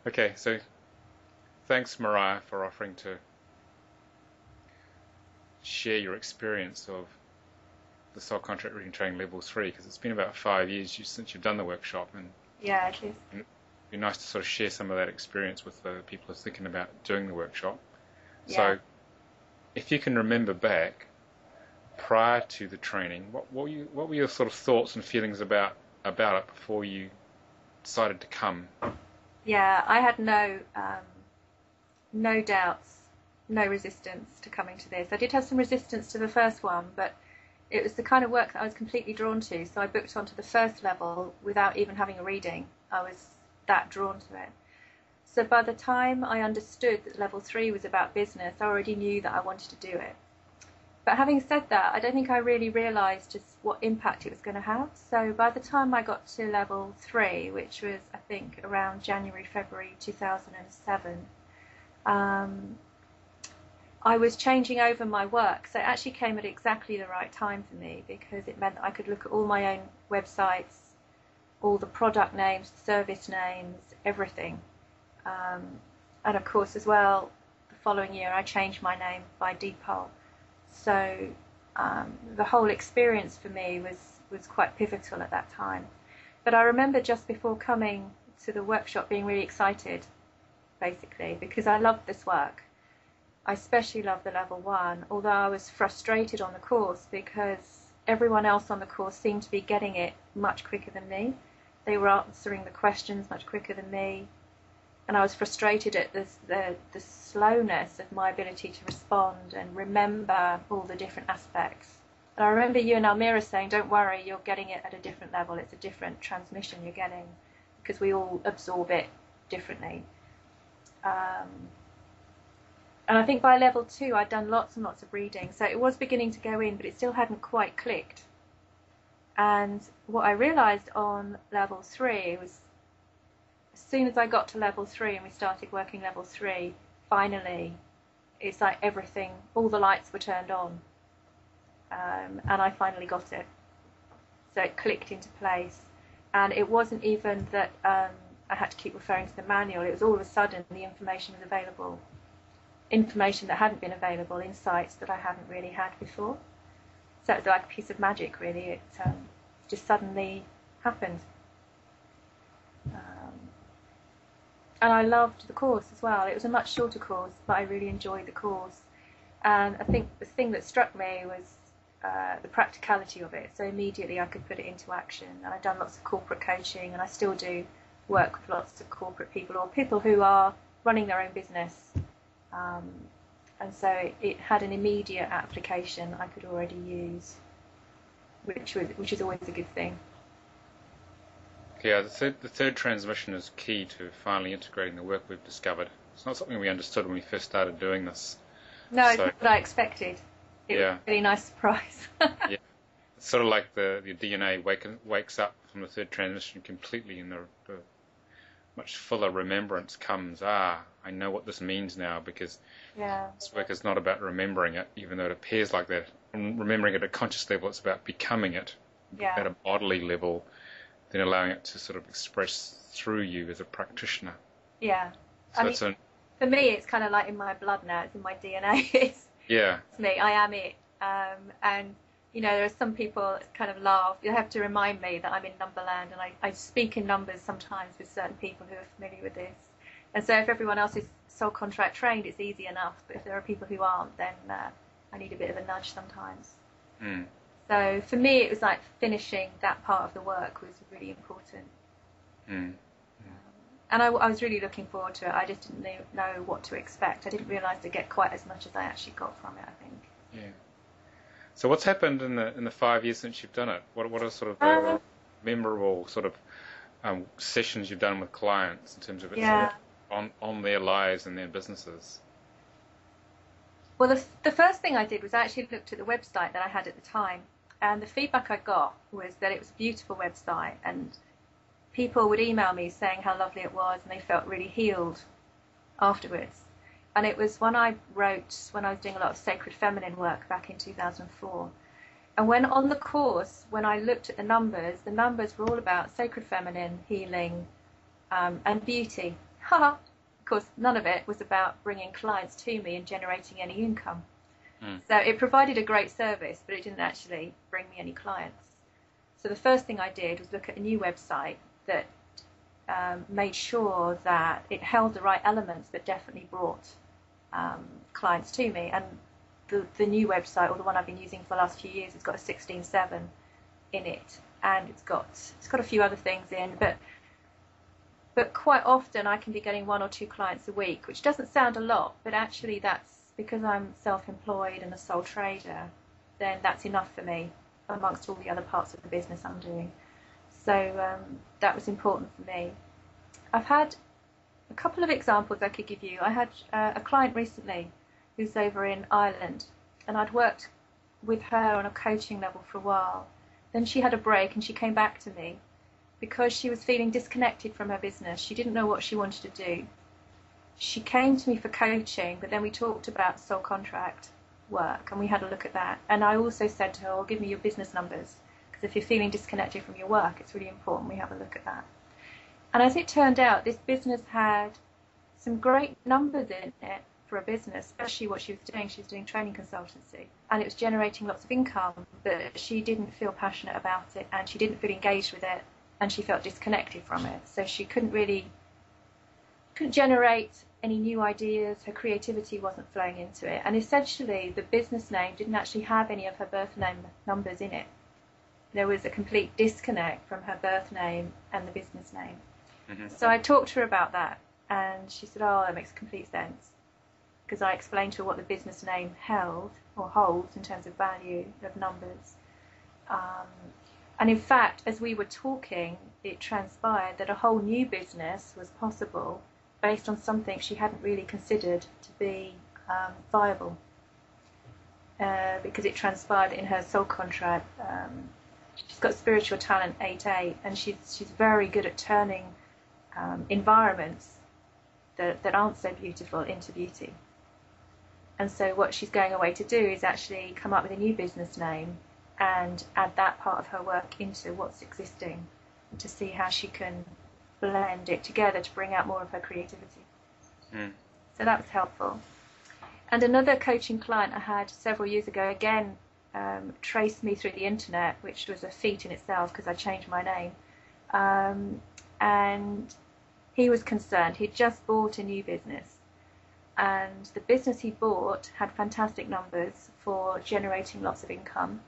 Okay, so thanks, Moriah, for offering to share your experience of the Soul Contract Reading Training Level 3, because it's been about 5 years since you've done the workshop, and Yeah, it is. it'd be nice to sort of share some of that experience with the people who are thinking about doing the workshop. Yeah. So if you can remember back, prior to the training, what were your sort of thoughts and feelings about it before you decided to come? Yeah, I had no doubts, no resistance to coming to this. I did have some resistance to the first one, but it was the kind of work that I was completely drawn to. So I booked onto the first level without even having a reading. I was that drawn to it. So by the time I understood that level 3 was about business, I already knew that I wanted to do it. But having said that, I don't think I really realised just what impact it was going to have. So by the time I got to level 3, which was, I think, around January, February 2007, I was changing over my work. So it actually came at exactly the right time for me, because it meant that I could look at all my own websites, all the product names, service names, everything. Um, and of course, as well, the following year, I changed my name by Deepal. So the whole experience for me was quite pivotal at that time. But I remember just before coming to the workshop being really excited, basically, because I loved this work. I especially loved the level 1, although I was frustrated on the course because everyone else on the course seemed to be getting it much quicker than me. They were answering the questions much quicker than me. And I was frustrated at the slowness of my ability to respond and remember all the different aspects. And I remember you and Almira saying, don't worry, you're getting it at a different level. It's a different transmission you're getting, because we all absorb it differently. And I think by level 2, I'd done lots and lots of reading. So it was beginning to go in, but it still hadn't quite clicked. And what I realized on level 3 was, as soon as I got to level 3 and we started working level 3, finally, it's like everything, all the lights were turned on. And I finally got it. So it clicked into place. And it wasn't even that I had to keep referring to the manual. It was all of a sudden the information was available. Information that hadn't been available, insights that I hadn't really had before. So it was like a piece of magic, really. It just suddenly happened. And I loved the course as well. It was a much shorter course, but I really enjoyed the course. And I think the thing that struck me was the practicality of it. So immediately I could put it into action. And I've done lots of corporate coaching, and I still do work with lots of corporate people or people who are running their own business. And so it had an immediate application I could already use, which is always a good thing. Yeah, the third transmission is key to finally integrating the work we've discovered. It's not something we understood when we first started doing this. No, it's So, not what I expected. It was yeah, a really nice surprise. yeah. It's sort of like the DNA wakes up from the third transmission completely, and the much fuller remembrance comes. Ah, I know what this means now, because Yeah, this work is not about remembering it, even though it appears like that. And remembering it at a conscious level, it's about becoming it yeah, at a bodily level, then allowing it to sort of express through you as a practitioner. yeah. I So mean, it's a, for me, it's kind of like in my blood now. It's in my DNA. yeah, It's me. I am it. And there are some people that kind of laugh. You have to remind me that I'm in Numberland, and I speak in numbers sometimes with certain people who are familiar with this. And so if everyone else is soul contract trained, it's easy enough. But if there are people who aren't, then I need a bit of a nudge sometimes. mm, So for me, it was like finishing that part of the work was really important. mm, And I was really looking forward to it. I just didn't know what to expect. I didn't realise to get quite as much as I actually got from it, I think. yeah. So what's happened in the 5 years since you've done it? What are sort of Um, the memorable sort of sessions you've done with clients in terms of its yeah. impact on their lives and their businesses? Well, the first thing I did was I actually looked at the website that I had at the time. And the feedback I got was that it was a beautiful website. And people would email me saying how lovely it was, and they felt really healed afterwards. And it was one I wrote when I was doing a lot of sacred feminine work back in 2004. And when on the course, when I looked at the numbers were all about sacred feminine, healing, and beauty. Of course, none of it was about bringing clients to me and generating any income. So it provided a great service, but it didn't actually bring me any clients. So the first thing I did was look at a new website that made sure that it held the right elements that definitely brought clients to me. And the new website, or the one I've been using for the last few years, it's got a 16:7 in it, and it's got a few other things in, but quite often I can be getting 1 or 2 clients a week, which doesn't sound a lot, but actually that's because I'm self-employed and a sole trader, then that's enough for me amongst all the other parts of the business I'm doing. So that was important for me. I've had a couple of examples I could give you. I had a client recently who's over in Ireland, and I'd worked with her on a coaching level for a while. Then she had a break and she came back to me because she was feeling disconnected from her business. She didn't know what she wanted to do. She came to me for coaching, but then we talked about sole contract work and we had a look at that. And I also said to her, well, give me your business numbers, because if you're feeling disconnected from your work, it's really important we have a look at that. And as it turned out, this business had some great numbers in it for a business, especially what she was doing. She was doing training consultancy, and it was generating lots of income, but she didn't feel passionate about it, and she didn't feel engaged with it, and she felt disconnected from it. So she couldn't generate any new ideas. Her creativity wasn't flowing into it, and essentially the business name didn't actually have any of her birth name numbers in it. There was a complete disconnect from her birth name and the business name. So I talked to her about that, and she said, oh, that makes complete sense, because I explained to her what the business name held or holds in terms of value of numbers. And in fact, as we were talking, it transpired that a whole new business was possible based on something she hadn't really considered to be viable, because it transpired in her soul contract. She's got spiritual talent 8/8, and she's very good at turning environments that aren't so beautiful into beauty. And so what she's going away to do is actually come up with a new business name and add that part of her work into what's existing, to see how she can blend it together to bring out more of her creativity. So that was helpful. And another coaching client I had several years ago, again, traced me through the internet, which was a feat in itself because I changed my name. And he was concerned. He'd just bought a new business, and the business he bought had fantastic numbers for generating lots of income,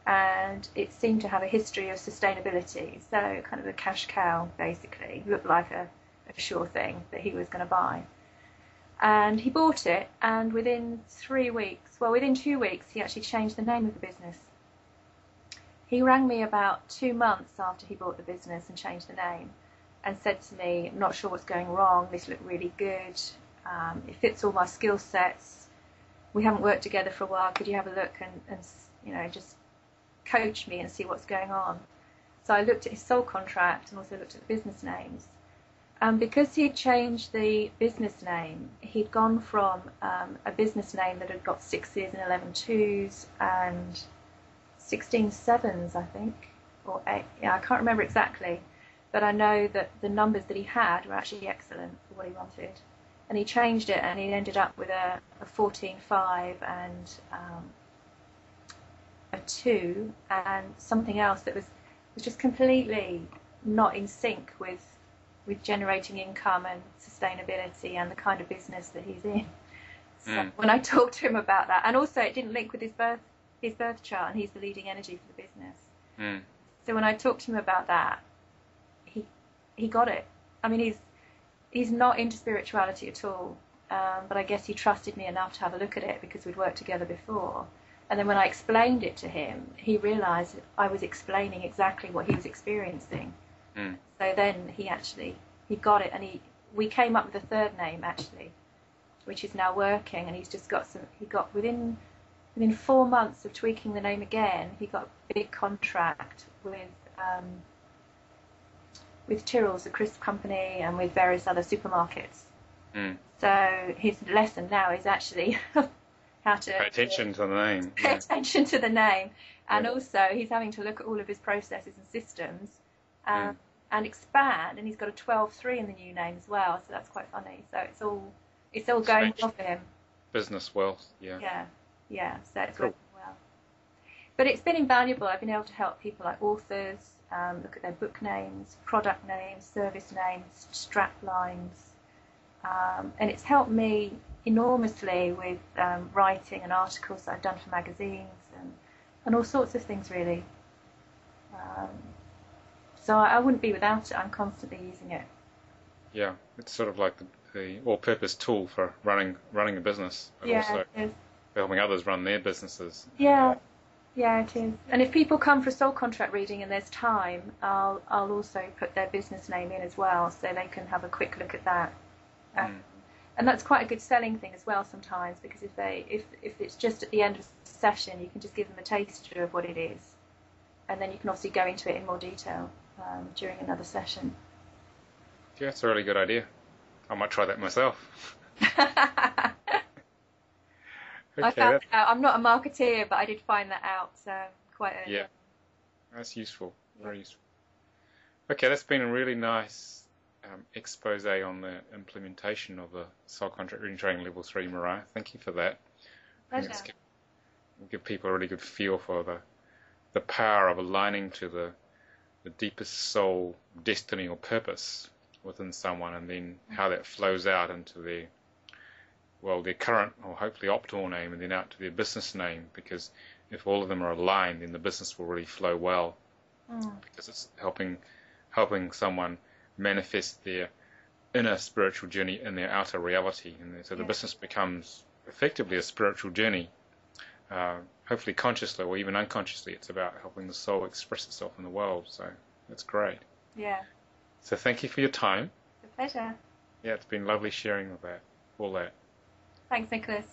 and it seemed to have a history of sustainability, so kind of a cash cow, basically. Looked like a sure thing that he was going to buy. And he bought it, and within 2 weeks, he actually changed the name of the business. He rang me about 2 months after he bought the business and changed the name, and said to me, I'm not sure what's going wrong, this looked really good, it fits all my skill sets, we haven't worked together for a while, could you have a look and just coach me and see what's going on? So I looked at his soul contract and also looked at the business names. And because he'd changed the business name, he'd gone from a business name that had got 6s and 11 2s and 16 7s, I think, or 8. Yeah, I can't remember exactly, but I know that the numbers that he had were actually excellent for what he wanted. And he changed it, and he ended up with a 14 5 and a 2 and something else that was just completely not in sync with generating income and sustainability and the kind of business that he's in. So when I talked to him about that, and also it didn't link with his birth chart, and he's the leading energy for the business. So when I talked to him about that, he got it. I mean, he's not into spirituality at all, but I guess he trusted me enough to have a look at it because we'd worked together before. And then when I explained it to him, he realised I was explaining exactly what he was experiencing. So then he got it, and we came up with a third name actually, which is now working, and he's just got within 4 months of tweaking the name again, he got a big contract with Tyrrell's, the crisp company, and with various other supermarkets. So his lesson now is actually how to pay attention to the name. Pay attention to the name, and also he's having to look at all of his processes and systems. and expand. And he's got a 12-3 in the new name as well, so that's quite funny. So it's all going well for him. Business wealth, yeah. Yeah. So it's Cool. working well. But it's been invaluable. I've been able to help people like authors look at their book names, product names, service names, strap lines, and it's helped me enormously with writing and articles that I've done for magazines and all sorts of things really. So I wouldn't be without it. I'm constantly using it. Yeah, it's sort of like the all-purpose tool for running a business, but also it is. helping others run their businesses. Yeah, it is. And if people come for a soul contract reading and there's time, I'll also put their business name in as well, so they can have a quick look at that. And that's quite a good selling thing as well sometimes, because if it's just at the end of the session, you can just give them a taster of what it is, and then you can obviously go into it in more detail during another session. Yeah, it's a really good idea. I might try that myself. I found that out. I'm not a marketeer, but I did find that out quite early. Yeah, that's useful. Very useful. Okay, that's been a really nice expose on the implementation of the Soul Contract Reading Training Level 3, Moriah. Thank you for that. Pleasure. Give people a really good feel for the power of aligning to the deepest soul destiny or purpose within someone, and then how that flows out into their current or hopefully optimal name, and then out to their business name, because if all of them are aligned, then the business will really flow well, because it's helping someone manifest their inner spiritual journey in their outer reality, and so the business becomes effectively a spiritual journey, hopefully consciously or even unconsciously. It's about helping the soul express itself in the world, so that's great. Yeah. So thank you for your time. It's a pleasure. Yeah, it's been lovely sharing all that. Thanks, Nicholas.